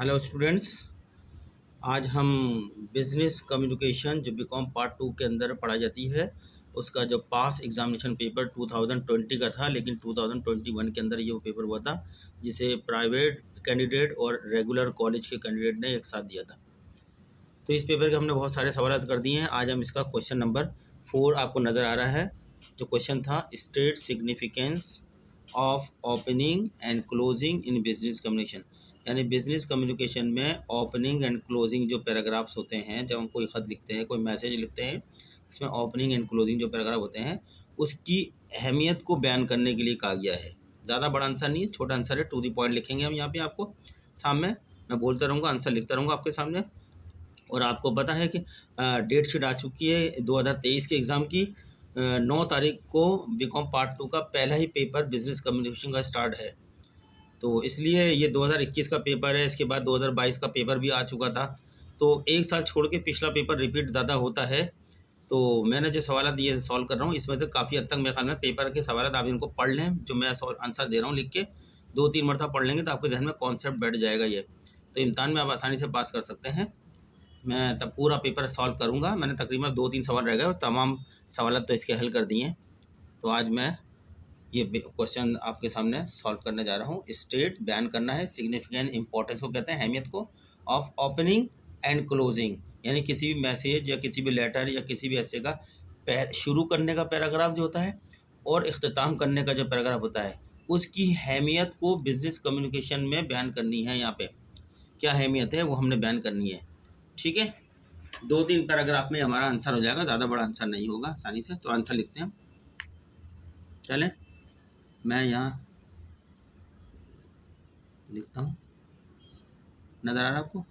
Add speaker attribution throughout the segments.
Speaker 1: Hello students. आज हम business communication जो बीकॉम पार्ट 2 के अंदर पढ़ाई जाती है उसका जो पास एग्जामिनेशन पेपर 2020 का था, लेकिन 2021 के अंदर ये वो पेपर हुआ था जिसे प्राइवेट कैंडिडेट और रेगुलर कॉलेज के कैंडिडेट ने एक साथ दिया था। तो इस पेपर के हमने बहुत सारे सवाल कर दिए हैं। आज हम इसका क्वेश्चन नंबर 4 आपको नज़र आ रहा है। जो क्वेश्चन था, state significance of opening and closing in business communication, यानी बिजनेस कम्युनिकेशन में ओपनिंग एंड क्लोजिंग जो पैराग्राफ्स होते हैं, जब हम कोई ख़त लिखते हैं, कोई मैसेज लिखते हैं, इसमें ओपनिंग एंड क्लोजिंग जो पैराग्राफ होते हैं उसकी अहमियत को बयान करने के लिए कहा गया है। ज़्यादा बड़ा आंसर नहीं है, छोटा आंसर है, टू द पॉइंट लिखेंगे हम यहाँ पे आपको सामने। मैं बोलता रहूँगा, आंसर लिखता रहूँगा आपके सामने। और आपको पता है कि डेट शीट आ चुकी है 2023 के एग्ज़ाम की। 9 तारीख को बीकॉम पार्ट 2 का पहला ही पेपर बिजनेस कम्युनिकेशन का स्टार्ट है। तो इसलिए ये 2021 का पेपर है, इसके बाद 2022 का पेपर भी आ चुका था। तो एक साल छोड़ के पिछला पेपर रिपीट ज़्यादा होता है। तो मैंने जो सवाल दिए सॉल्व कर रहा हूँ, इसमें से काफ़ी हद तक मेरे ख्याल में पेपर के सवाल आप इनको पढ़ लें। जो मैं आंसर दे रहा हूँ लिख के 2-3 मरतबा पढ़ लेंगे तो आपके जहन में कॉन्सेप्ट बैठ जाएगा ये। तो इम्तहान में आप आसानी से पास कर सकते हैं। मैं तब पूरा पेपर सॉल्व करूँगा। मैंने तकरीबन 2-3 सवाल रह गए और तमाम सवाल तो इसके हल कर दिए हैं। तो आज मैं ये क्वेश्चन आपके सामने सॉल्व करने जा रहा हूँ। स्टेट बयान करना है, सिग्निफिकेंट इंपॉर्टेंस को कहते हैं, अहमियत को, ऑफ ओपनिंग एंड क्लोजिंग, यानी किसी भी मैसेज या किसी भी लेटर या किसी भी ऐसे का शुरू करने का पैराग्राफ जो होता है और इख्तिताम करने का जो पैराग्राफ होता है उसकी अहमियत को बिजनेस कम्युनिकेशन में बयान करनी है। यहाँ पे क्या अहमियत है वो हमने बयान करनी है। ठीक है, 2-3 पैराग्राफ में हमारा आंसर हो जाएगा, ज़्यादा बड़ा आंसर नहीं होगा आसानी से। तो आंसर लिखते हैं। चलें, मैं यहाँ लिखता हूँ, नज़र आ रहा है आपको?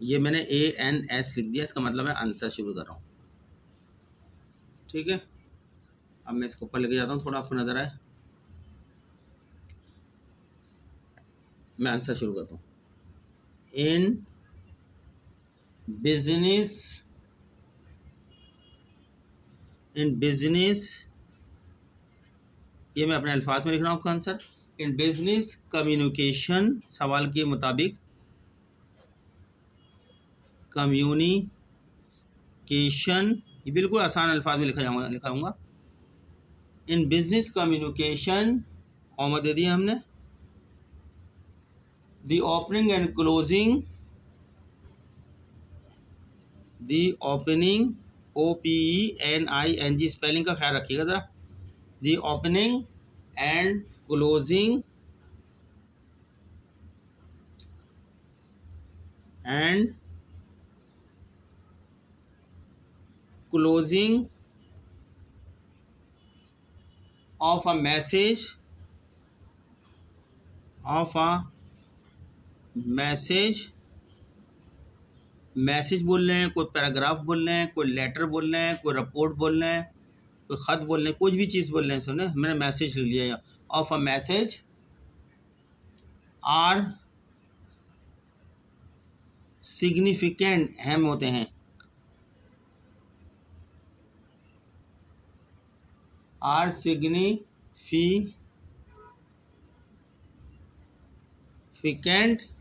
Speaker 1: ये मैंने ANS लिख दिया, इसका मतलब है आंसर शुरू कर रहा हूँ। ठीक है, अब मैं इसको ऊपर लेके जाता हूँ, थोड़ा आपको नज़र आए। मैं आंसर शुरू करता हूँ। इन बिजनेस, ये मैं अपने अल्फाज में लिख रहा हूँ आपका आंसर। इन बिजनेस कम्युनिकेशन, सवाल के मुताबिक कम्युनिकेशन, ये बिल्कुल आसान अल्फाज में लिखाऊंगा। इन बिजनेस कम्युनिकेशन, कॉमा दे दिया हमने, the opening and closing, the opening, OPENING, spelling का ख्याल रखिएगा ज़रा। The opening and closing of a message, message बोल रहे हैं, कोई पैराग्राफ बोल रहे हैं, कोई लेटर बोल रहे हैं, कोई रिपोर्ट बोल रहे हैं, कोई ख़त बोल रहे हैं, कुछ भी चीज़ बोल रहे हैं। सुने, मैंने मैसेज लिख लिया यहाँ। Of a message are significant, अहम होते हैं, आर सिग्निफिकेंट,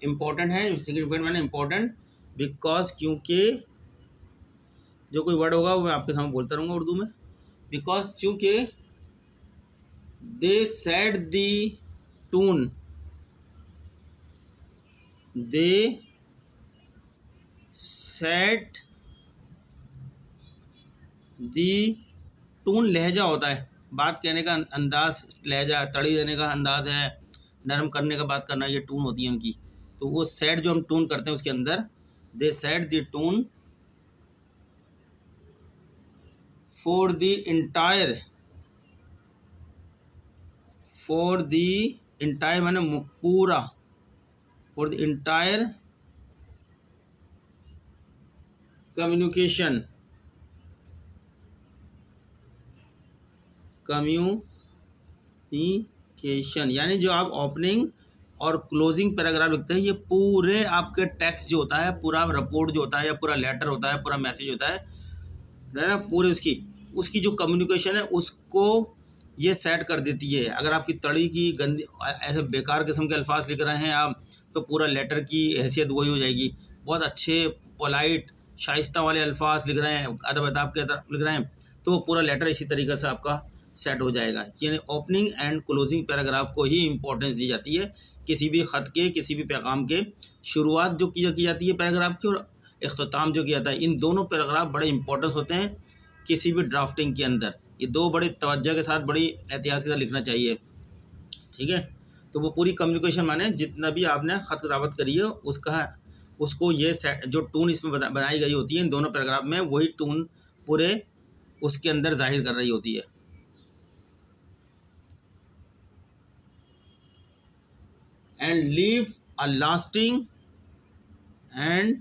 Speaker 1: इम्पोर्टेंट है। सिग्निफिकेंट मैंने इम्पोर्टेंट, बिकॉज, क्योंकि, जो कोई वर्ड होगा वो मैं आपके सामने बोलता रहूँगा उर्दू में। बिकॉज, चूँकि दे set the twin, they set the twin, लहजा होता है, बात कहने का अंदाज, लहजा, तड़ी देने का अंदाज है, नरम करने का बात करना, ये टून होती है उनकी। तो वो सेट जो हम टून करते हैं उसके अंदर, they set the tone for the entire माने पूरा, फॉर द इंटायर कम्युनिकेशन, यानी जो आप ओपनिंग और क्लोजिंग पैराग्राफ लिखते हैं, ये पूरे आपके टेक्स्ट जो होता है, पूरा रिपोर्ट जो होता है या पूरा लेटर होता है, पूरा मैसेज होता है ना, पूरे उसकी जो कम्युनिकेशन है उसको ये सेट कर देती है। अगर आपकी तड़ी की गंदी ऐसे बेकार किस्म के अल्फाज लिख रहे हैं आप, तो पूरा लेटर की हैसियत वही हो जाएगी। बहुत अच्छे पोलाइट शाइस्ता वाले अल्फाज लिख रहे हैं, अदब अदाब के लिख रहे हैं, तो वो पूरा लेटर इसी तरीके से आपका सेट हो जाएगा। यानी ओपनिंग एंड क्लोजिंग पैराग्राफ को ही इम्पोर्टेंस दी जाती है। किसी भी ख़त के, किसी भी पैगाम के शुरुआत जो की जाती है पैराग्राफ की, और इख्तिताम जो किया जाता है, इन दोनों पैराग्राफ बड़े इंपॉर्टेंस होते हैं किसी भी ड्राफ्टिंग के अंदर। ये दो बड़े तवज्जो के साथ, बड़ी एहतियात के साथ लिखना चाहिए, ठीक है। तो वो पूरी कम्युनिकेशन माने जितना भी आपने ख़त किताबत करी है उसको ये जो टून इसमें बनाई गई होती है इन दोनों पैराग्राफ में, वही टून पूरे उसके अंदर जाहिर कर रही होती है। And leave a lasting, and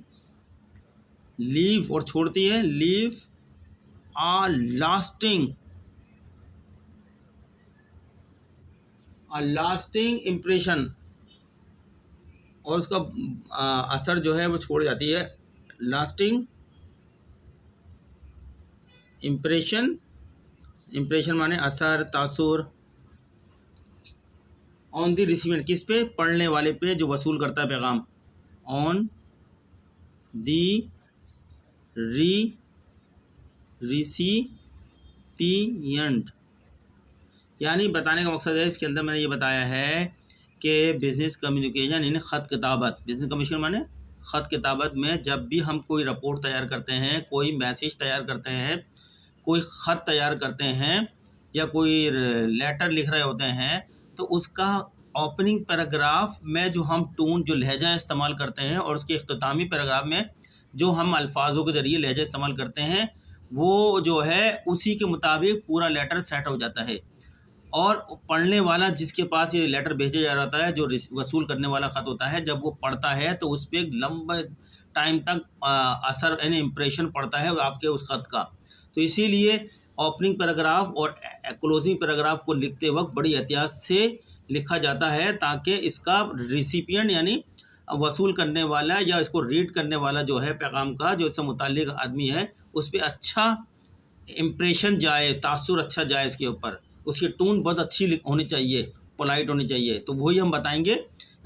Speaker 1: leave और छोड़ती है, लीव अ लास्टिंग इम्प्रेशन, और उसका असर जो है वो छोड़ जाती है। लास्टिंग इम्प्रेशन, इम्प्रेशन माने असर, तासुर। ऑन द रिसीवेंट, किस पे? पढ़ने वाले पे, जो वसूल करता है पैगाम। ऑन दी रिसीपियंट, यानी बताने का मकसद है इसके अंदर मैंने ये बताया है कि बिज़नेस कम्युनिकेशन यानी ख़त किताबत, बिज़नेस कम्युनिकेशन माने ख़त किताबत में जब भी हम कोई रिपोर्ट तैयार करते हैं, कोई मैसेज तैयार करते हैं, कोई ख़त तैयार करते हैं, या कोई लेटर लिख रहे होते हैं, तो उसका ओपनिंग पैराग्राफ में जो हम टून, जो लहजा इस्तेमाल करते हैं, और उसके इख्तितामी पैराग्राफ में जो हम अल्फाजों के ज़रिए लहजा इस्तेमाल करते हैं, वो जो है उसी के मुताबिक पूरा लेटर सेट हो जाता है। और पढ़ने वाला जिसके पास ये लेटर भेजा जा रहा है, जो वसूल करने वाला ख़त होता है, जब वो पढ़ता है तो उस पर एक लंबे टाइम तक असर यानी इम्प्रेशन पड़ता है आपके उस ख़त का। तो इसीलिए ओपनिंग पैराग्राफ और क्लोजिंग पैराग्राफ को लिखते वक्त बड़ी एहतियात से लिखा जाता है, ताकि इसका रिसिपिएंट यानी वसूल करने वाला या इसको रीड करने वाला जो है पैगाम का, जो इससे मुताल्लिक आदमी है, उस पर अच्छा इम्प्रेशन जाए, तासुर अच्छा जाए इसके ऊपर। उसकी टोन बहुत अच्छी होनी चाहिए, पोलाइट होनी चाहिए। तो वही हम बताएंगे।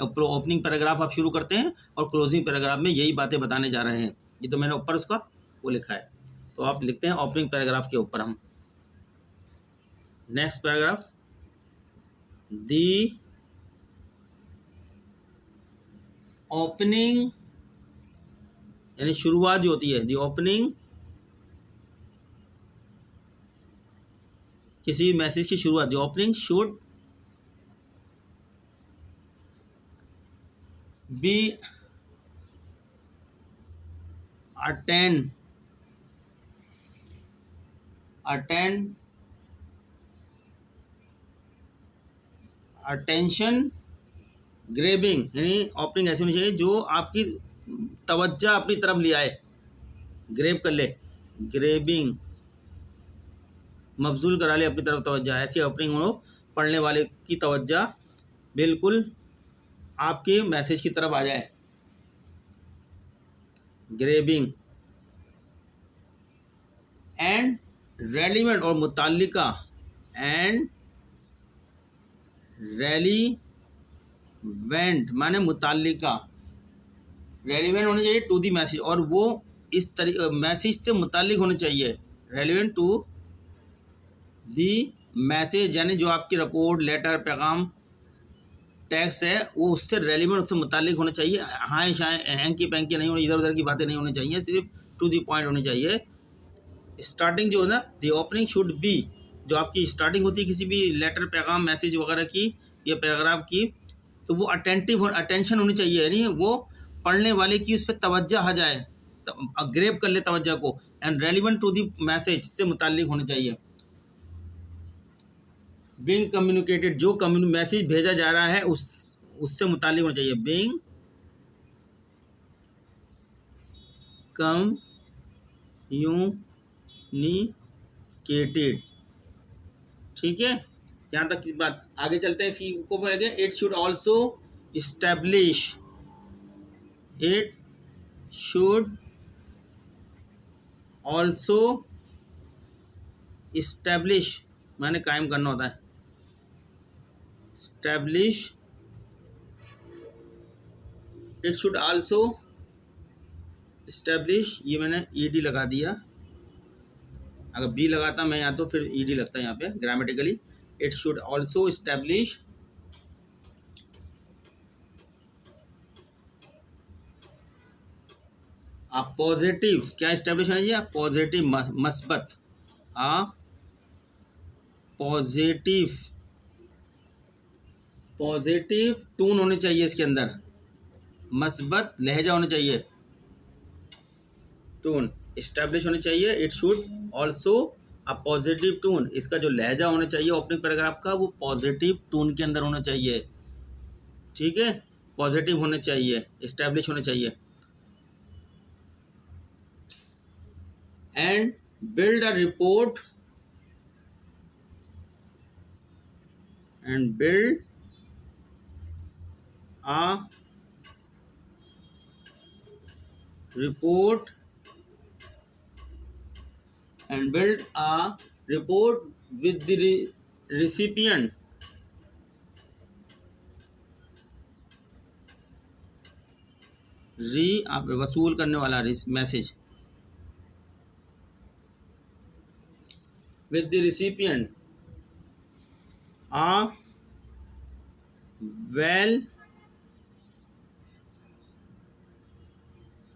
Speaker 1: ओपनिंग पैराग्राफ आप शुरू करते हैं और क्लोजिंग पैराग्राफ में यही बातें बताने जा रहे हैं। ये तो मैंने ऊपर उसका वो लिखा है, तो आप लिखते हैं ओपनिंग पैराग्राफ के ऊपर हम। नेक्स्ट पैराग्राफ, दी ओपनिंग यानी शुरुआत जो होती है, दी ओपनिंग किसी मैसेज की शुरुआत, the opening should be attention grabbing, यानी ओपनिंग ऐसी होनी चाहिए जो आपकी तवज्जो अपनी तरफ ले आए, ग्रेब कर ले, ग्रेबिंग मबजूल करा ले अपनी तरफ तवज्जो। ऐसी ओपनिंग हो पढ़ने वाले की तवज्जो बिल्कुल आपके मैसेज की तरफ आ जाए, ग्रेबिंग। एंड रेलिवेंट और मुताल्लिका, एंड रेलिवेंट माने मुताल्लिका, रेलिवेंट होनी चाहिए टू दी मैसेज, और वो इस तरीके मैसेज से मुताल्लिक होने चाहिए, रेलिवेंट टू दी मैसेज, यानी जो आपकी रिपोर्ट, लेटर, पैगाम, टेक्स्ट है, वो उससे रेलिवेंट, उससे मुताल्लिक होना चाहिए। हाँ शायद हैंकी पैंकी नहीं होनी, इधर उधर की बातें नहीं होनी चाहिए, सिर्फ टू दी पॉइंट होनी चाहिए। स्टार्टिंग जो है ना, दी ओपनिंग शुड बी, जो आपकी स्टार्टिंग होती है किसी भी लेटर, पैगाम, मैसेज वगैरह की या पैराग्राफ की, तो वो अटेंशन होनी चाहिए, यानी वो पढ़ने वाले की उस पर तवज्जो आ जाए, ग्रेब कर ले तवज्जो को। And relevant to the message, से मुताल्लिक होनी चाहिए। बीइंग कम्युनिकेटेड, जो मैसेज भेजा जा रहा है उससे मुताल्लिक होना चाहिए, बीइंग कम्युनिकेटेड, ठीक है। यहाँ तक की बात, आगे चलते हैं इसकी को बोलेंगे। It should also establish, it should also establish माने कायम करना होता है, establish, it should also establish, ये मैंने ईडी लगा दिया, अगर बी लगाता मैं यहाँ तो फिर ईडी लगता है यहाँ पे grammatically. It should also establish a positive, क्या स्टैब्लिश होना चाहिए, पॉजिटिव मस्बत, आ पॉजिटिव, पॉजिटिव टून होनी चाहिए इसके अंदर, मस्बत लहजा होना चाहिए, टून इस्टेब्लिश होनी चाहिए। It should also a positive tone, इसका जो लहजा होना चाहिए ओपनिंग पैराग्राफ का वो पॉजिटिव टून के अंदर होना चाहिए, ठीक है, पॉजिटिव होने चाहिए, इस्टेब्लिश होने चाहिए। And build a report, and build a report, and build a report with the recipient, आप वसूल करने वाला message, with the recipient a well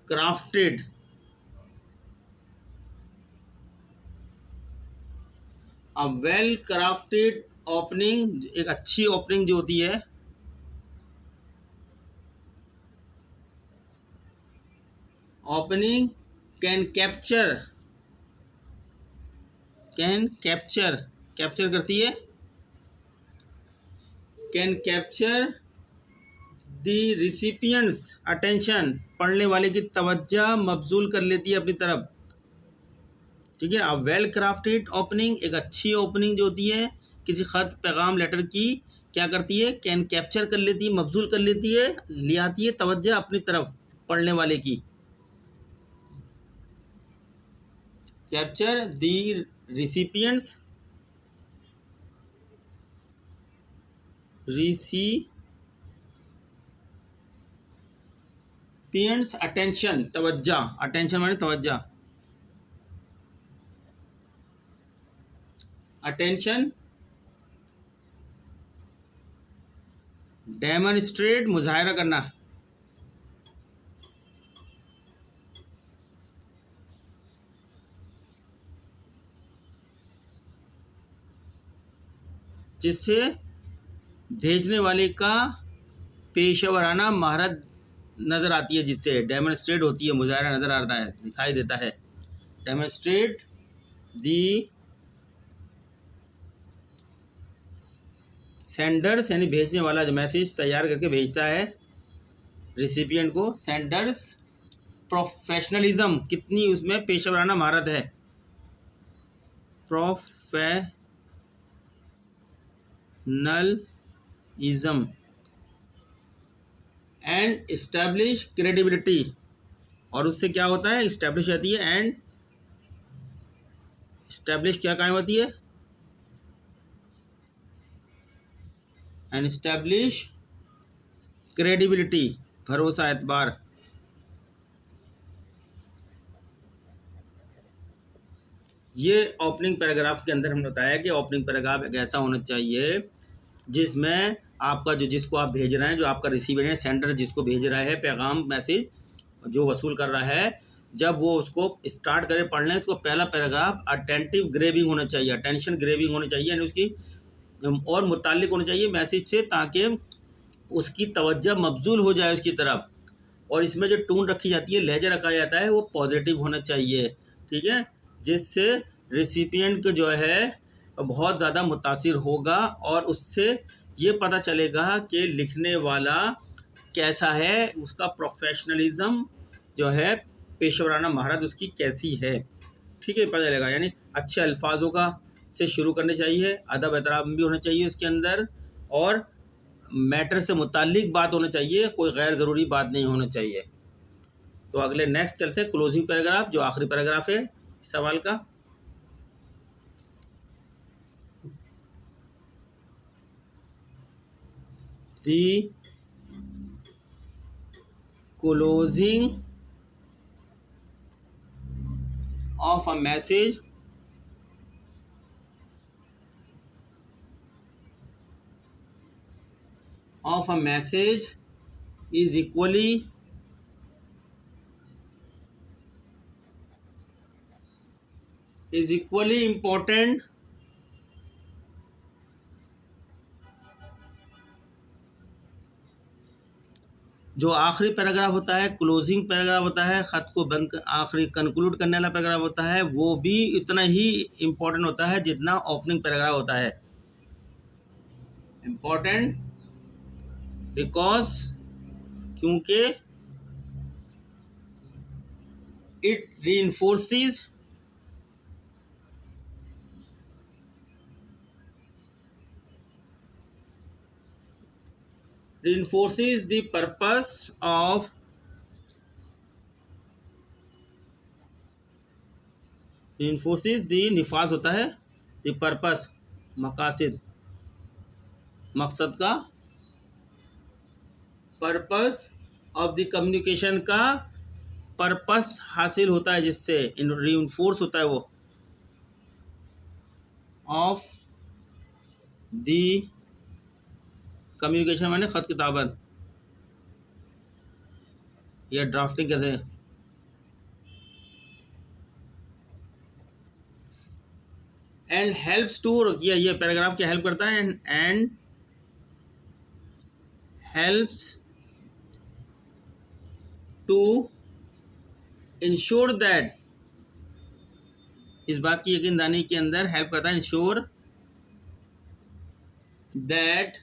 Speaker 1: crafted, a well crafted opening, एक अच्छी ओपनिंग जो होती है, opening can capture, can capture, capture करती है, can capture the recipients attention, पढ़ने वाले की तवज्जो मबजूल कर लेती है अपनी तरफ, ठीक है। अब वेल क्राफ्टेड ओपनिंग, एक अच्छी ओपनिंग जो होती है किसी ख़त पैगाम लेटर की, क्या करती है, कैन कैप्चर कर लेती है, मबजूल कर लेती है, ले आती है तवज्जो अपनी तरफ पढ़ने वाले की, capture the recipients, recipients attention, तवज्जो, अटेंशन माने तवज्जो, अटेंशन, डेमोन्स्ट्रेट मुजाहरा करना, जिससे भेजने वाले का पेशेवराना महारत नज़र आती है, जिससे डेमोन्स्ट्रेट होती है, मुजाहरा नज़र आता है, दिखाई देता है, डेमोन्स्ट्रेट दी सेंडर्स, यानी भेजने वाला जो मैसेज तैयार करके भेजता है रिसिपिएंट को, सेंडर्स प्रोफेशनलिज्म, कितनी उसमें पेशेवराना महारत है, प्रोफेशनलिज्म, एंड इस्टेब्लिश क्रेडिबिलिटी, और उससे क्या होता है, इस्टेब्लिश आती है, एंड इस्टेब्लिश क्या कायम होती है, एंड इस्टेब्लिश क्रेडिबिलिटी, भरोसा, एतबार। ये ओपनिंग पैराग्राफ के अंदर हमने बताया कि ओपनिंग पैराग्राफ एक ऐसा होना चाहिए जिसमें आपका जो, जिसको आप भेज रहे हैं, जो आपका रिसीवर है, सेंडर जिसको भेज रहा है पैगाम मैसेज, जो वसूल कर रहा है, जब वो उसको स्टार्ट करे पढ़ने तो पहला पैराग्राफ अटेंटिव ग्रेविंग होना चाहिए, अटेंशन ग्रेविंग होनी चाहिए, यानी उसकी और मुताल्लिक होना चाहिए मैसेज से, ताकि उसकी तवज्जो मबजूल हो जाए उसकी तरफ, और इसमें जो टून रखी जाती है, लहजा रखा जाता है, वो पॉजिटिव होना चाहिए, ठीक है, जिससे रिसिपिएंट को जो है बहुत ज़्यादा मुतासिर होगा, और उससे ये पता चलेगा कि लिखने वाला कैसा है, उसका प्रोफेशनलिज्म जो है, पेशेवराना महारत उसकी कैसी है, ठीक है, पता चलेगा। यानी अच्छे अल्फाजों का से शुरू करने चाहिए, अदब एहतराम भी होना चाहिए इसके अंदर, और मैटर से मुताल्लिक बात होना चाहिए, कोई गैर ज़रूरी बात नहीं होना चाहिए। तो अगले नेक्स्ट चलते हैं क्लोजिंग पैराग्राफ, जो आखिरी पैराग्राफ है इस सवाल का। the closing of a message is equally important जो आखिरी पैराग्राफ होता है, क्लोजिंग पैराग्राफ होता है, ख़त को बंद आखिरी कंक्लूड करने वाला पैराग्राफ होता है, वो भी इतना ही इम्पोर्टेंट होता है जितना ओपनिंग पैराग्राफ होता है। इम्पोर्टेंट बिकॉज क्योंकि it reinforces the purpose of निफाज होता है the purpose, मकासिद, मकसद का, पर्पस ऑफ द कम्युनिकेशन का पर्पस हासिल होता है जिससे रीइंफोर्स होता है वो ऑफ द कम्युनिकेशन माने ख़त किताबत या ड्राफ्टिंग कहते हैं। एंड हेल्प्स टू, ये पैराग्राफ क्या हेल्प करता है, and helps to ensure that, इस बात की यकीनदानी के अंदर हेल्प करता है, ensure that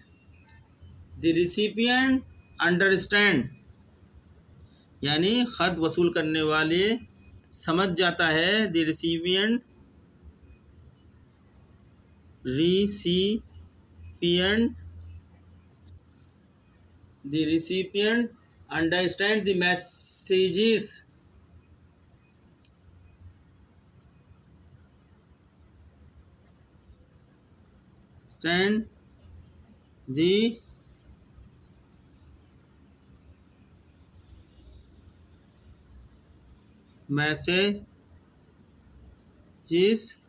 Speaker 1: the recipient understand, यानी ख़त वसूल करने वाले समझ जाता है, the recipient understand the messages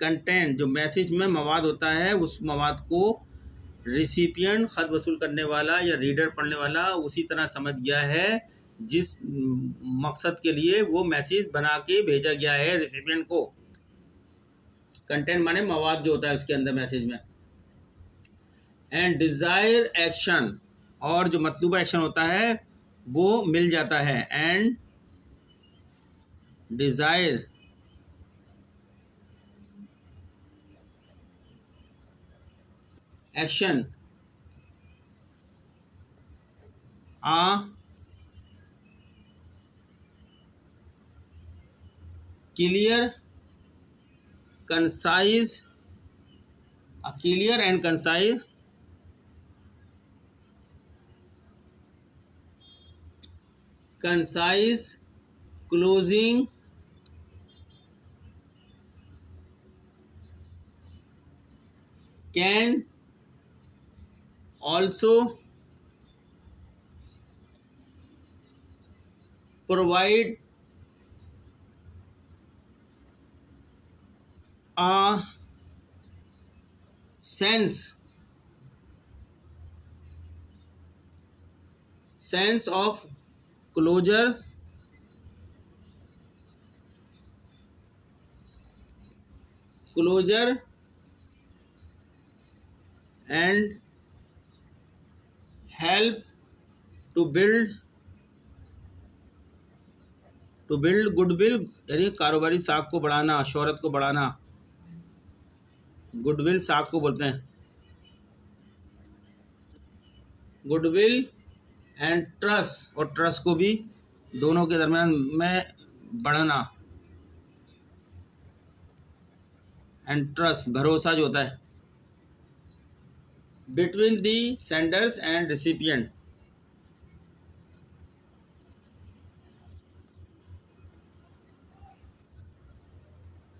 Speaker 1: content, जो मैसेज में मवाद होता है उस मवाद को रिसिपिएंट, ख़त वसूल करने वाला या रीडर पढ़ने वाला उसी तरह समझ गया है जिस मकसद के लिए वो मैसेज बना के भेजा गया है रिसिपिएंट को। कंटेंट माने मवाद जो होता है उसके अंदर मैसेज में। एंड डिज़ायर एक्शन, और जो मतलूबा एक्शन होता है वो मिल जाता है। And desire action clear and concise closing can also provide a sense of closure and help to build goodwill, यानी कारोबारी साख को बढ़ाना, शोहरत को बढ़ाना। गुडविल साख को बोलते हैं। गुडविल एंड ट्रस्ट, और ट्रस्ट को भी दोनों के दरमियान में बढ़ाना। एंड ट्रस्ट भरोसा जो होता है between the senders and recipient.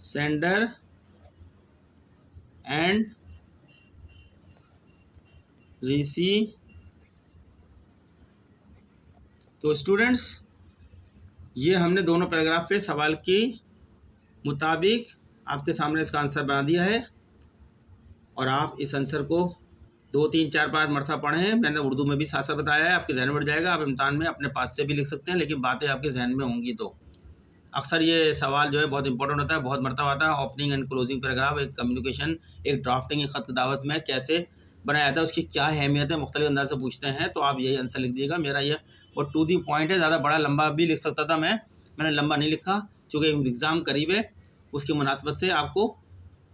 Speaker 1: Sender and recipient तो स्टूडेंट्स, ये हमने दोनों पैराग्राफ पे सवाल के मुताबिक आपके सामने इसका आंसर बना दिया है, और आप इस आंसर को 2, 3, 4, 5 मरतबा पढ़ें। मैंने उर्दू में भी साथ साथ बताया है, आपके जहन में बढ़ जाएगा। आप इम्तहान में अपने पास से भी लिख सकते हैं, लेकिन बातें आपके जहन में होंगी। तो अक्सर ये सवाल जो है बहुत इंपॉर्टेंट होता है, बहुत मरतबा आता है। ओपनिंग एंड क्लोजिंग पैराग्राफ एक कम्युनिकेशन, एक ड्राफ्टिंग, एक खत दावत में कैसे बनाया जाता है, उसकी क्या अहमियत है, मुख्तलिफ अंदाज से पूछते हैं। तो आप यही आंसर लिख दीजिएगा। मेरा ये और टू दी पॉइंट है, ज़्यादा बड़ा लंबा भी लिख सकता था मैंने लंबा नहीं लिखा, चूँकि एग्ज़ाम करीब है, उसकी मुनासबत से आपको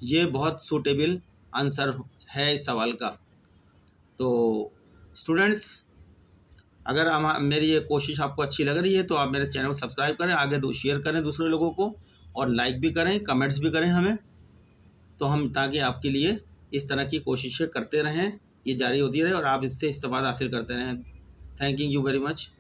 Speaker 1: ये बहुत सूटेबल आंसर है इस सवाल का। तो स्टूडेंट्स, अगर मेरी ये कोशिश आपको अच्छी लग रही है तो आप मेरे चैनल को सब्सक्राइब करें, आगे शेयर करें दूसरे लोगों को, और लाइक भी करें, कमेंट्स भी करें हमें, तो हम ताकि आपके लिए इस तरह की कोशिशें करते रहें, ये जारी होती रहे और आप इससे इस्तेफादा हासिल करते रहें। Thank you very much.